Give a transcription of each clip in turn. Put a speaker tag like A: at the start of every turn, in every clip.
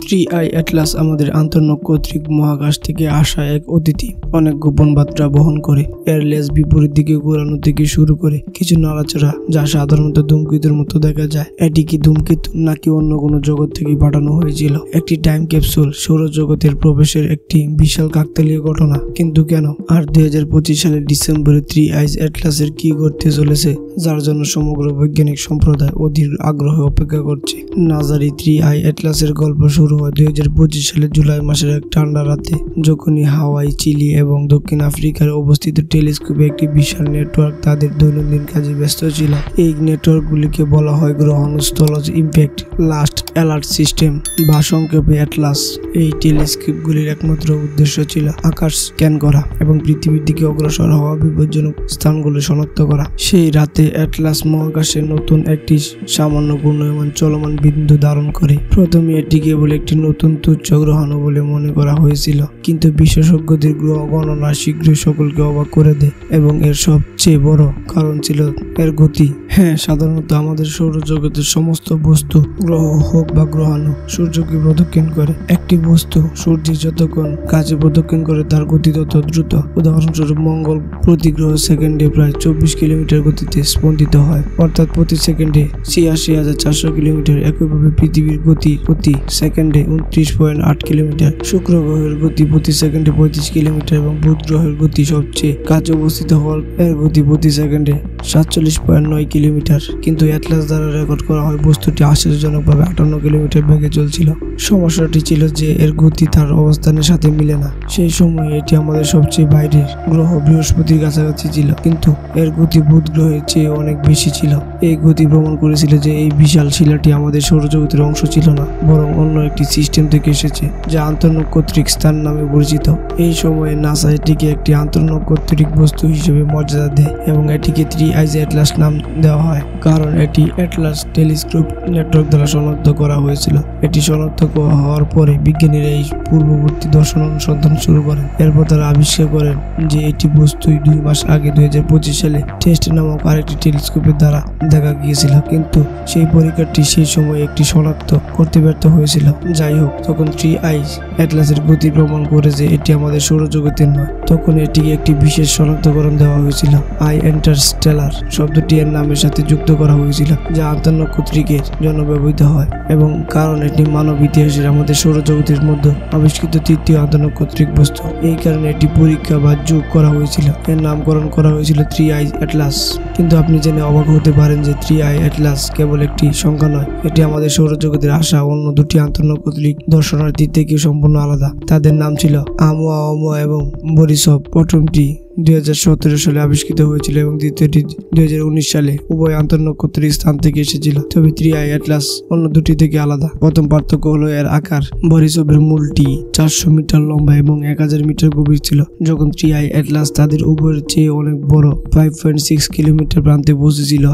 A: Three I Atlas আমাদের আন্তঃনক্ষত্রিক মহাকাশ থেকে আসা এক অতিথি অনেক গোপন বার্তা বহন করে। এর লেজ বিপরীত দিকে ঘোরানো থেকে শুরু করে কিছু নাড়াচাড়া যা সাধারণত ধূমকেতুর মতো দেখা যায়। এটি কি ধূমকেতু নাকি অন্য কোনো জগৎ থেকে পাঠানো হয়েছিল? একটি টাইম ক্যাপসুল সৌরজগতের প্রবেশের একটি বিশাল কাকতালীয় ঘটনা। কিন্তু কেন? আর 2025 সালের ডিসেম্বরে থ্রি আইস অ্যাটলাসের কি ঘটতে চলেছে, যার জন্য সমগ্র বৈজ্ঞানিক সম্প্রদায় অধীর আগ্রহে অপেক্ষা করছে। নাজারি থ্রি আই অ্যাটলাসের গল্প শুরু হয় 2025 সালের জুলাই মাসের এক ঠান্ডা রাতে, যখনই হাওয়াই, চিলি এবং দক্ষিণ আফ্রিকার অবস্থিত টেলিস্কোপে একটি বিশাল নেটওয়ার্ক তাদের দৈনন্দিন কাজে ব্যস্ত ছিল। এই নেটওয়ার্কগুলিকে বলা হয় গ্রহণ স্থলজ ইম্প্যাক্ট লাস্ট অ্যালার্ট সিস্টেম বা সংক্ষেপে অ্যাটলাস। এই টেলিস্কোপগুলির একমাত্র উদ্দেশ্য ছিল আকাশ স্ক্যান করা এবং পৃথিবীর দিকে অগ্রসর হওয়া বিপজ্জনক স্থানগুলি শনাক্ত করা। সেই রাতে অ্যাটলাস মহাকাশে নতুন একটি সামান্য ঘূর্ণায়মান চলমান বিন্দু ধারণ করে। প্রথমে এটি কেবল একটি নতুন তুচ্ছ গ্রহাণু বলে মনে করা হয়েছিল, কিন্তু বিশেষজ্ঞদের গণনা শীঘ্রই সকলকে অবাক করে দেয় এবং এর সবচেয়ে বড় কারণ ছিল এর গতি। হ্যাঁ, সাধারণত আমাদের সৌরজগতের সমস্ত বস্তু, গ্রহ হোক বা গ্রহাণু, সূর্যকে প্রদক্ষিণ করে। একটি বস্তু সূর্যের যতক্ষণ কাছে প্রদক্ষিণ করে তার গতি তত দ্রুত। উদাহরণস্বরূপ, মঙ্গল প্রতি গ্রহ সেকেন্ডে প্রায় 24 কিলোমিটার গতিতে স্পন্দিত হয়, অর্থাৎ প্রতি সেকেন্ডে 86,400 কিলোমিটার। একইভাবে পৃথিবীর গতি প্রতি সেকেন্ডে 29.8 কিলোমিটার, শুক্র গ্রহের গতি প্রতি সেকেন্ডে 35 কিলোমিটার এবং বুধ গ্রহের গতি সবচেয়ে কাছে অবস্থিত হওয়ার এর গতি প্রতি সেকেন্ডে 47.9 কিলোমিটার। কিন্তু অ্যাটলাস দ্বারা রেকর্ড করা হয় বস্তুটি আশ্চর্যজনকভাবে 58 কিলোমিটার বেগে চলছিল। সমস্যাটি ছিল যে এর গতি তার অবস্থানের সাথে মিলে না। সেই সময় এটি আমাদের সবচেয়ে বাইরের গ্রহ বৃহস্পতির কাছাকাছি ছিল, কিন্তু এর গতি বুধ গ্রহের চেয়ে অনেক বেশি ছিল। এই গতি প্রমাণ করেছিল যে এই বিশাল শিলাটি আমাদের সৌরজগতের অংশ ছিল না, বরং অন্য একটি সিস্টেম থেকে এসেছে যা আন্তঃনক্ষত্রিক স্থান নামে পরিচিত। এই সময়ে নাসা এটিকে একটি আন্তঃনক্ষত্রিক বস্তু হিসেবে মর্যাদা দেয় এবং এটিকে থ্রি আইস অ্যাটলাস নাম দেওয়া হয়, কারণ এটি অ্যাটলাস টেলিস্কোপ নেটওয়ার্ক দ্বারা শনাক্ত করা হয়েছিল। এটি শনাক্ত হওয়ার পরে বিজ্ঞানীরা এই পূর্ববর্তী দর্শন অনুসন্ধান শুরু করেন। এরপর তারা আবিষ্কার করেন যে এটি বস্তুই 2 মাস আগে 2025 সালে টেস্ট নামক আরেকটি টেলিস্কোপের দ্বারা দেখা গিয়েছিল, কিন্তু সেই পরীক্ষাটি সেই সময় একটি শনাক্ত করতে ব্যর্থ হয়েছিল। যাই হোক, তখন থ্রি আইস অ্যাটলাসের গতি প্রমাণ করে যে এটি আমাদের সৌরজগতের নয়। তখন এটিকে একটি বিশেষ শনাক্তকরণ দেওয়া হয়েছিল, আই ইন্টারস্টেলার শব্দটি এর নামের সাথে যুক্ত করা হয়েছিল, যা আন্তঃনক্ষত্রিকের জন্য ব্যবহৃত হয় এবং কারণ এটি মানব ইতিহাসের আমাদের সৌরজগতের মধ্যে আবিষ্কৃত তৃতীয় আন্তঃনক্ষত্রিক বস্তু। এই কারণে এটি পরীক্ষা বা যোগ করা হয়েছিল। এর নামকরণ করা হয়েছিল থ্রি আই অ্যাটলাস। কিন্তু আপনি জেনে অবাক হতে পারেন যে থ্রি আই অ্যাটলাস কেবল একটি সংখ্যা নয়, এটি আমাদের সৌরজগতের আসা অন্য দুটি আন্তঃনক্ষত্রিক দর্শনার্থী থেকে সম্পূর্ণ আলাদা। তাদের নাম ছিল আমুয়া এবং বরিসভ। প্রথমটি 2017 সালে আবিষ্কৃত হয়েছিল এবং দ্বিতীয়টি 2019 সালে। উভয় আন্তঃনক্ষত্রিক স্থান থেকে এসেছিল, তবে থ্রি আই অ্যাটলাস অন্য দুটি থেকে আলাদা। প্রথম পার্থক্য হলো এর আকার। বরিসভের মূলটি 400 মিটার লম্বা এবং 1000 মিটার গভীর ছিল, যখন থ্রি আই অ্যাটলাস তাদের উভয়ের চেয়ে অনেক বড় 5.6 কিলোমিটার প্রান্তে পৌঁছেছিল।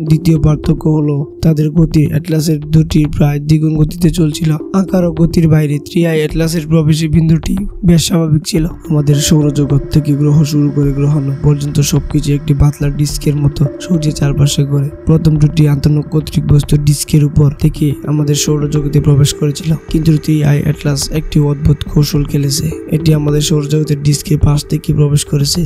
A: দ্বিতীয় পার্থক্য হলো তাদের গতি। অ্যাটলাসের দুটি প্রায় দ্বিগুণ গতিতে চলছিল। আকার ও গতির বাইরে থ্রি আই অ্যাটলাসের প্রবেশের বিন্দুটি বেশ স্বাভাবিক ছিল। আমাদের সৌরজগৎ থেকে গ্রহ শুরু করে গ্রহাণু পর্যন্ত সবকিছু একটি পাতলা ডিস্কের মতো সূর্যের চারপাশে ঘোরে। প্রথম দুটি আন্তঃনক্ষত্রিক বস্তু ডিস্কের উপর থেকে আমাদের সৌরজগতে প্রবেশ করেছিল, কিন্তু থ্রি আই অ্যাটলাস একটি অদ্ভুত কৌশল খেলেছে। এটি আমাদের সৌরজগতের ডিস্কের পাশ থেকে প্রবেশ করেছে।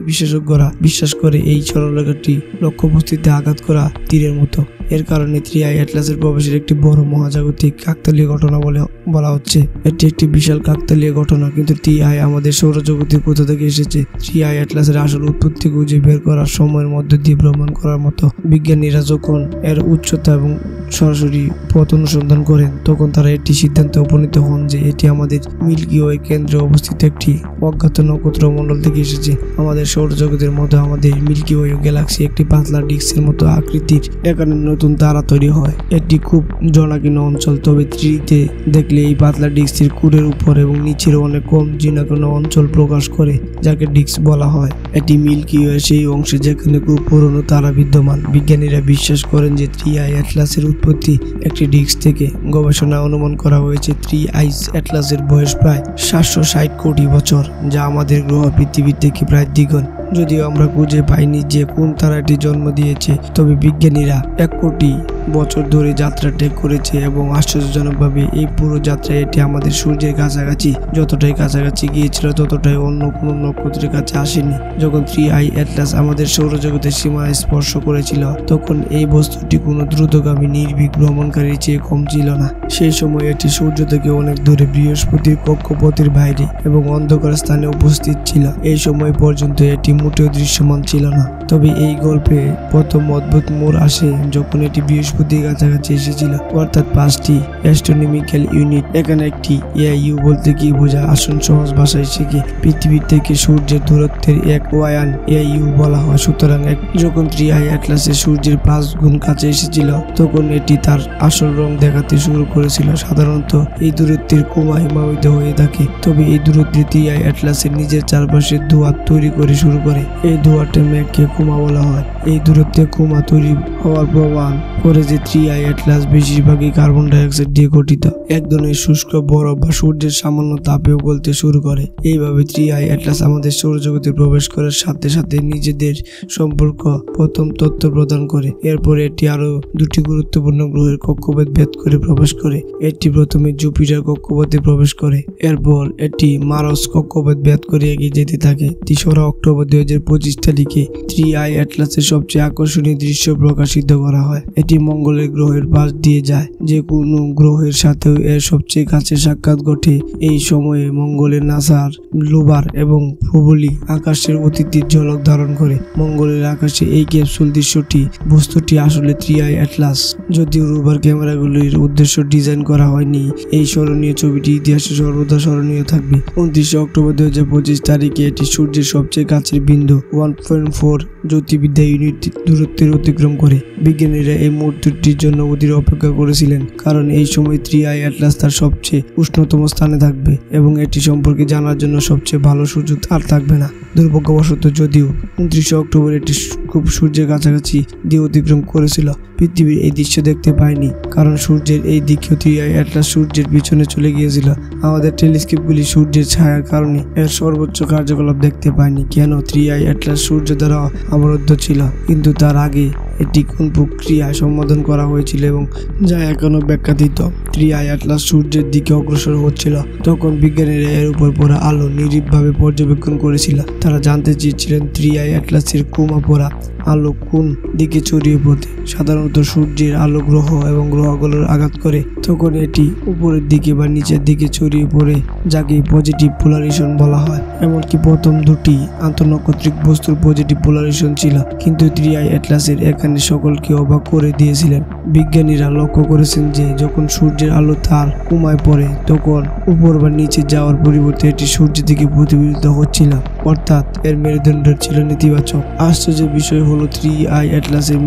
A: বিশেষজ্ঞরা বিশ্বাস করে এই সরলরেখাটি লক্ষ্যবস্তুতে আঘাত করা তীরের মতো। এর কারণে থ্রি আই অ্যাটলাসের প্রবেশের একটি বড় মহাজাগতিক কাকতালীয় ঘটনা বলে বলা হচ্ছে। এটি একটি বিশাল কাকতালীয় ঘটনা, কিন্তু থ্রি আই আমাদের সৌরজগতের কোথা থেকে এসেছে, থ্রি আই অ্যাটলাসের আসল উৎপত্তি খুঁজে বের করার সময়ের মধ্যে দিয়ে প্রমাণ করার মতো। বিজ্ঞানীরা যখন এর উচ্চতা এবং সরাসরি পথ অনুসন্ধান করেন, তখন তারা এটি সিদ্ধান্তে উপনীত হন যে এটি আমাদের মিল্কি ওয়ে কেন্দ্রে অবস্থিত একটি অজ্ঞাত নক্ষত্র মণ্ডল থেকে এসেছে। আমাদের সৌরজগতের মধ্যে আমাদের মিল্কি ওয়ে গ্যালাক্সি একটি পাতলা ডিস্কের মতো আকৃতির এখানে নতুন তারা তৈরি হয়। এটি খুব জনাকীর্ণ অঞ্চল, তবে থ্রিতে দেখলে এই পাতলা ডিস্কের কুড়ের উপর এবং নিচের অনেক কম জনাকীর্ণ অঞ্চল প্রকাশ করে, যাকে ডিস্ক বলা হয়। এটি মিল্কি ওয়ে সেই অংশে যেখানে খুব পুরনো তারা বিদ্যমান। বিজ্ঞানীরা বিশ্বাস করেন যে থ্রি আই অ্যাটলাসের উৎপত্তি একটি ডিস্ক থেকে। গবেষণায় অনুমান করা হয়েছে থ্রি আইস অ্যাটলাসের বয়স প্রায় 760 কোটি বছর, যা আমাদের গ্রহ পৃথিবী থেকে প্রায় দ্বিগুণ। যদিও আমরা খুঁজে পাইনি যে কোন তারাটি জন্ম দিয়েছে, তবে বিজ্ঞানীরা 1 কোটি বছর ধরে যাত্রাটি করেছে এবং আশ্চর্যজনকভাবে এই পুরো যাত্রায় এটি আমাদের সূর্যের কাছাকাছি, যতটাই কাছাকাছি গিয়েছিল ততটাই অন্য কোনো নক্ষত্রের কাছে আসেনি। যখন 3i অ্যাটলাস আমাদের সৌরজগতের সীমানা স্পর্শ করেছিল তখন এই বস্তুটি কোনো দ্রুতগামী নির্ভীক ভ্রমণকারীর চেয়ে কম ছিল না। সেই সময় এটি সূর্য থেকে অনেক দূরে বৃহস্পতির কক্ষপথের বাইরে এবং অন্ধকার স্থানে উপস্থিত ছিল। এই সময় পর্যন্ত এটি মোটেও দৃশ্যমান ছিল না। তবে এই গল্পে প্রথম অদ্ভুত মোড় আসে যখন এটি বৃহস্পতির কাছাকাছি এসেছিল, অর্থাৎ 5টি অ্যাস্ট্রোনমিক্যাল ইউনিট। এখানে একটি এআইইউ বলতে কি বোঝায় আসুন সহজ ভাষায় শিখি। পৃথিবী থেকে সূর্যের দূরত্বের এক ওয়ান এআইইউ বলা হয়। সুতরাং যখন 3i অ্যাটলাসে সূর্যের 5 গুণ কাছে এসেছিল তখন এটি তার আসল রং দেখাতে শুরু করেছিল। সাধারণত এই দূরত্বের কোমা হিমায়িত হয়ে থাকে, তবে এই দূরত্বে 3i অ্যাটলাসের নিজের চারপাশে ধোঁয়া তৈরি করে শুরু করে। এই ধোঁয়াটা মেঘকে কোমা বলা হয়। এই দূরত্বে কোমা তৈরি হওয়ার প্রমাণ করে যে 3i অ্যাটলাস বেশিরভাগই কার্বন ডাই অক্সাইড দিয়ে গঠিত। এক ধরনের শুষ্ক বরফ বা সূর্যের সামান্য তাপেও গলতে শুরু করে। এইভাবে 3i অ্যাটলাস আমাদের সৌরজগতে প্রবেশ করার সাথে সাথে নিজেদের সম্পর্ক প্রথম তথ্য প্রদান করে। এরপর এটি আরো 2টি গুরুত্বপূর্ণ গ্রহের কক্ষপথ ভেদ করে প্রবেশ করে। এটি প্রথমে জুপিটার কক্ষপথে প্রবেশ করে, এরপর এটি মার্স কক্ষপথ ভেদ করে এগিয়ে যেতে থাকে। 3রা অক্টোবর 2025 তারিখে 3i অ্যাটলাসের সবচেয়ে আকর্ষণীয় দৃশ্য প্রকাশিত করা হয়। এটি মঙ্গলের গ্রহের পাশ দিয়ে যায়, যে কোনো গ্রহের সাথেও এর সবচেয়ে কাছে সাক্ষাৎ ঘটে। এই সময়ে মঙ্গলের নাসার লোবার এবং প্রবলি আকাশের অতীতের ঝলক ধারণ করে। মঙ্গলের আকাশে এই ক্যাপসুল দৃশ্যটি বস্তুটি আসলে 3i অ্যাটলাস। যদিও রোভার ক্যামেরাগুলির উদ্দেশ্য ডিজাইন করা হয়নি, এই স্মরণীয় ছবিটি ইতিহাসে সর্বদা স্মরণীয় থাকবে। 29 অক্টোবর 2025 তারিখে এটি সূর্যের সবচেয়ে কাছের বিন্দু 1.4 জ্যোতির্বিদ্যা ইউনিট দূরত্বের অতিক্রম করে। বিজ্ঞানীরা এই মুহূর্তটির জন্য অধীর অপেক্ষা করেছিলেন, কারণ এই সময় 3i অ্যাটলাস তার সবচেয়ে উষ্ণতম স্থানে থাকবে এবং এটি সম্পর্কে জানার জন্য সবচেয়ে ভালো সুযোগ আর থাকবে না। দুর্ভাগ্যবশত যদিও 29 অক্টোবর এটি খুব সূর্যের কাছাকাছি দিয়ে অতিক্রম করেছিল, পৃথিবীর এই দৃশ্য দেখতে পায়নি, কারণ সূর্যের এই দিকেও 3i অ্যাটলাস সূর্যের পিছনে চলে গিয়েছিল। আমাদের টেলিস্কোপগুলি সূর্যের ছায়ার কারণে এর সর্বোচ্চ কার্যকলাপ দেখতে পায়নি। কেন 3i অ্যাটলাস সূর্য দ্বারা অবরুদ্ধ ছিল, কিন্তু তার আগে এটি কোন প্রক্রিয়া সম্বোধন করা হয়েছিল এবং যা এখনো ব্যাখ্যাতীত। 3i অ্যাটলাস সূর্যের দিকে অগ্রসর হচ্ছিল তখন বিজ্ঞানীরা এর উপর পড়া আলো নিরীহভাবে পর্যবেক্ষণ করেছিল। তারা জানতে চেয়েছিলেন 3i অ্যাটলাসের কোমা পড়া আলো কোন দিকে ছড়িয়ে পড়ে। সাধারণত সূর্যের আলো গ্রহ এবং গ্রহগুলোর আঘাত করে তখন এটি উপরের দিকে বা নিচের দিকে ছড়িয়ে পড়ে, যাকে পজিটিভ পোলারিজেশন বলা হয়। এমনকি প্রথম 2টি আন্তঃনক্ষত্রিক বস্তুর পজিটিভ পোলারিজেশন ছিল, কিন্তু 3i অ্যাটলাসের এখানে সকলকে অবাক করে দিয়েছিলেন। বিজ্ঞানীরা লক্ষ্য করেছেন যে যখন সূর্যের আলো তার কোমায় পড়ে তখন উপর বা নিচে যাওয়ার পরিবর্তে এটি সূর্য থেকে প্রতিফলিত হচ্ছিল, অর্থাৎ এর মেরুদণ্ড ছিল নেতিবাচক। আশ্চর্যের বিষয় হলো 3i অ্যাটলাসের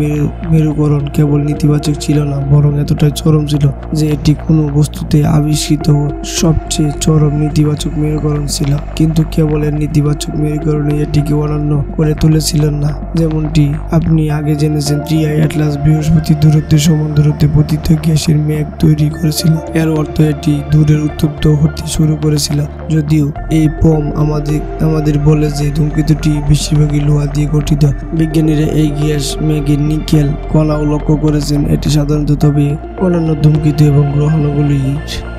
A: মেরুকরণ কেবল নেতিবাচক ছিল না, বরং এতটাই চরম ছিল যে এটি কোনো বস্তুতে আবিষ্কৃত সবচেয়ে চরম নেতিবাচক মেরুকরণ ছিল। কিন্তু কেবল এর নেতিবাচক মেরুকরণে এটিকে অনন্য করে তুলেছিলেন না। যেমনটি আপনি আগে জেনেছেন, 3i অ্যাটলাস বৃহস্পতির দূরত্বের সমান দূরত্বে পতিত গ্যাসের মেঘ তৈরি করেছিল। এর অর্থ এটি দূরের উত্তপ্ত হতে শুরু করেছিল। যদিও এই পম আমাদের বলে যে ধূমকেতুটি বেশিরভাগই লোহা দিয়ে গঠিত, বিজ্ঞানীরা এই গ্যাস মেঘের নিকেল কণাও লক্ষ্য করেছেন। এটি সাধারণত, তবে অন্যান্য ধূমকেতু এবং গ্রহগুলি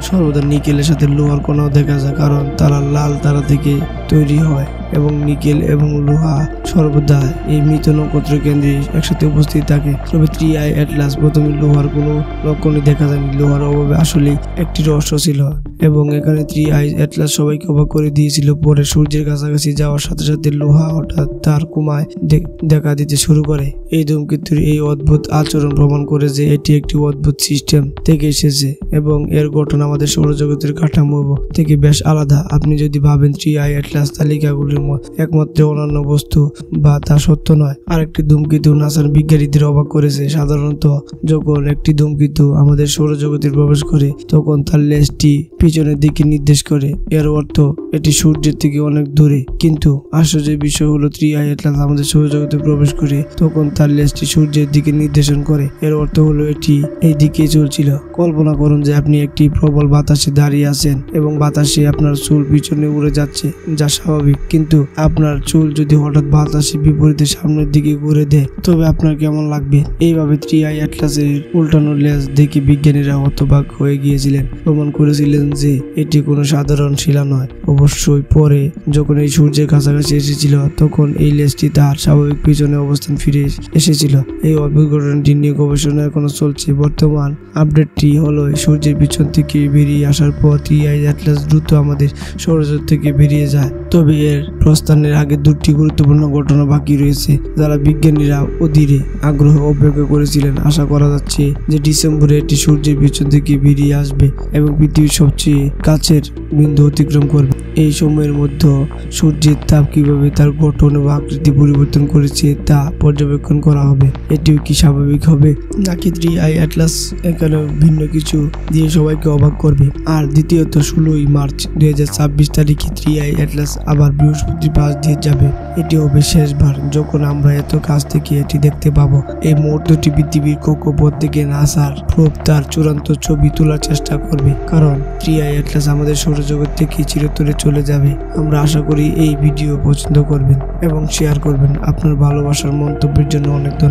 A: সর্বদা নিকেলের সাথে লোহার কণাও দেখা যায়, কারণ তারা লাল তারা থেকে তৈরি হয় এবং নিকেল এবং লোহা সর্বদা এই মৃত নক্ষত্র কেন্দ্রে একসাথে উপস্থিত থাকে। তবে 3i অ্যাটলাস প্রথমে লোহার কোনো লক্ষণই দেখা যায়নি। লোহার অভাবে আসলেই একটি রহস্য ছিল এবং এখানে 3i অ্যাটলাস সবাইকে অবাক করে দিয়েছিল। পরে সূর্যের কাছাকাছি যাওয়ার সাথে সাথে লোহা হঠাৎ তার কোমায় দেখা দিতে শুরু করে। এই ধূমকেতুর এই অদ্ভুত আচরণ প্রমাণ করে যে এটি একটি অদ্ভুত সিস্টেম থেকে এসেছে এবং এর গঠন আমাদের সৌরজগতের কাঠামো থেকে বেশ আলাদা। আপনি যদি ভাবেন 3i অ্যাটলাস তালিকাগুলির একমাত্র অন্যান্য বস্তু বা তা সত্য নয়। আরেকটি ধূমকেতু নাসার বিজ্ঞানীদের অবাক করেছে। সাধারণত যখন একটি ধূমকেতু আমাদের সৌরজগতে প্রবেশ করে তখন তার লেজটি পিছনের দিকে নির্দেশ করে, এর অর্থ এটি সূর্যের থেকে অনেক দূরে। কিন্তু আশ্চর্যের বিষয় হলো 3i অ্যাটলাস আমাদের সৌরজগতে প্রবেশ করে তখন তার লেজটি সূর্যের দিকে নির্দেশন করে, এর অর্থ হলো এটি এই দিকে চলছিল। কল্পনা করুন যে আপনি একটি প্রবল বাতাসে দাঁড়িয়ে আছেন এবং বাতাসে আপনার চুল পিছনে উড়ে যাচ্ছে, যা স্বাভাবিক, কিন্তু কিন্তু আপনার চুল যদি হঠাৎ বাতাসে বিপরীতে সামনের দিকে ঘুরে দেয় তবে আপনার কেমন লাগবে? এইভাবে 3i অ্যাটলাসের উল্টানো লেজ দেখে বিজ্ঞানীরা হতবাক হয়ে গিয়েছিলেন, প্রমাণ করেছিলেন যে এটি কোনো সাধারণ শিলা নয়। অবশ্যই পরে যখন এই সূর্যের কাছাকাছি এসেছিল তখন এই লেজটি তার স্বাভাবিক পিছনে অবস্থান ফিরে এসেছিল। এই অদ্ভুত ঘটনাটি নিয়ে গবেষণা এখনো চলছে। বর্তমান আপডেটটি হলো সূর্যের পিছন থেকে বেরিয়ে আসার পর 3i অ্যাটলাস দ্রুত আমাদের সৌরজগৎ থেকে বেরিয়ে যায়। তবে এর প্রস্থানের আগে দুটি গুরুত্বপূর্ণ ঘটনা বাকি রয়েছে, যারা বিজ্ঞানীরা অধীরে আগ্রহ অপেক্ষা করেছিলেন। আশা করা যাচ্ছে যে ডিসেম্বরে এটি সূর্যের পিছন থেকে বেরিয়ে আসবে এবং পৃথিবীর সবচেয়ে কাছের বিন্দু অতিক্রম করবে। এই সময়ের মধ্যে সূর্যের তাপ কিভাবে তার গঠন এবং আকৃতি পরিবর্তন করেছে তা পর্যবেক্ষণ করা হবে। এটিও কি স্বাভাবিক হবে নাকি 3i অ্যাটলাস এখানে ভিন্ন কিছু দিয়ে সবাইকে অবাক করবে? আর দ্বিতীয়ত 16ই মার্চ 2026 তারিখে 3i অ্যাটলাস আবার বৃহস্পতির পাশ দিয়ে যাবে। এটি হবে শেষবার যখন আমরা এত কাছ থেকে এটি দেখতে পাবো। এই মুহূর্তটি পৃথিবীর কক্ষপথ থেকে নাসার প্রোব তার চূড়ান্ত ছবি তোলার চেষ্টা করবে, কারণ 3i অ্যাটলাস আমাদের সৌরজগৎ থেকে চিরতরে চলে যাবে। আমরা আশা করি এই ভিডিও পছন্দ করবেন এবং শেয়ার করবেন। আপনার ভালোবাসার মন্তব্যের জন্য অনেক ধন্যবাদ।